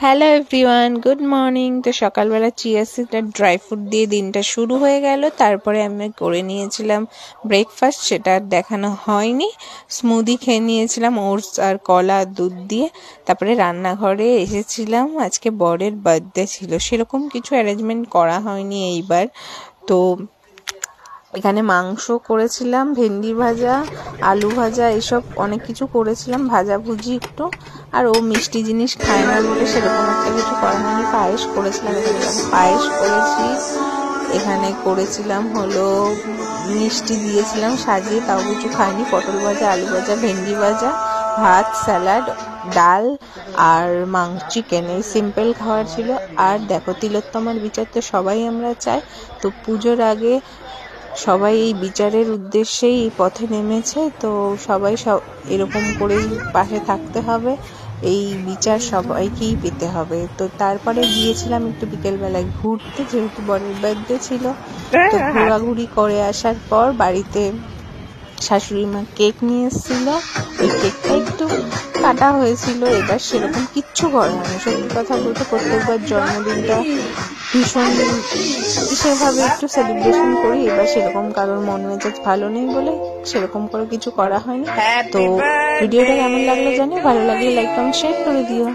Hello everyone, good morning. তো সকালবেলা chia seed আর dry fruit দিয়ে দিনটা শুরু হয়ে গেল। তারপরে আমি করে নিয়েছিলাম ব্রেকফাস্ট, সেটা আর দেখানো হয়নি। স্মুদি খেয়ে নিয়েছিলাম ওটস আর কলা দুধ দিয়ে। তারপরে রান্নাঘরে এসেছিলাম, আজকে বরের বার্থডে ছিল, সেরকম কিছু অ্যারেঞ্জমেন্ট করা হয়নি এইবার। তো এখানে মাংস করেছিলাম, ভেন্ডি ভাজা, আলু ভাজা, এসব অনেক কিছু করেছিলাম, ভাজাভুজি একটু। আর ও মিষ্টি জিনিস খায় না বলে সেরকম একটা কিছু করা হয়নি। পায়েস করেছিলাম, এখানে পায়েস করেছি। এখানে করেছিলাম হলো মিষ্টি দিয়েছিলাম সাজিয়ে, তাও কিছু খাইনি। পটল ভাজা, আলু ভাজা, ভেন্ডি ভাজা, ভাত, স্যালাড, ডাল আর চিকেন, এই সিম্পল খাবার ছিল। আর দেখো, তিলোত্তমার বিচার তো সবাই আমরা চাই। তো পুজোর আগে সবাই এই বিচারের উদ্দেশ্যেই এই পথে নেমেছে। তো সবাই এরকম করেই পাশে থাকতে হবে, এই বিচার সবাইকেই পেতে হবে। তো তারপরে গিয়েছিলাম একটু বিকেলবেলায় ঘুরতে, যেহেতু বরের বার্থডে ছিল। তো ঘোরাঘুরি করে আসার পর বাড়িতে শাশুড়ি মা কেক নিয়ে এসেছিল, ওই কেকটা একটু কাটা হয়েছিল। এবার সেরকম কিচ্ছু করা হয়নি। সত্যি কথা বলতে প্রত্যেকবার জন্মদিনটা ভীষণ বিশেষভাবে একটু সেলিব্রেশন করি, এবার সেরকম কারোর মন মেজাজ ভালো নেই বলে সেরকম করে কিছু করা হয়নি। তো ভিডিওটা কেমন লাগলো জানি, ভালো লাগলে লাইক কমেন্ট শেয়ার করে দিও।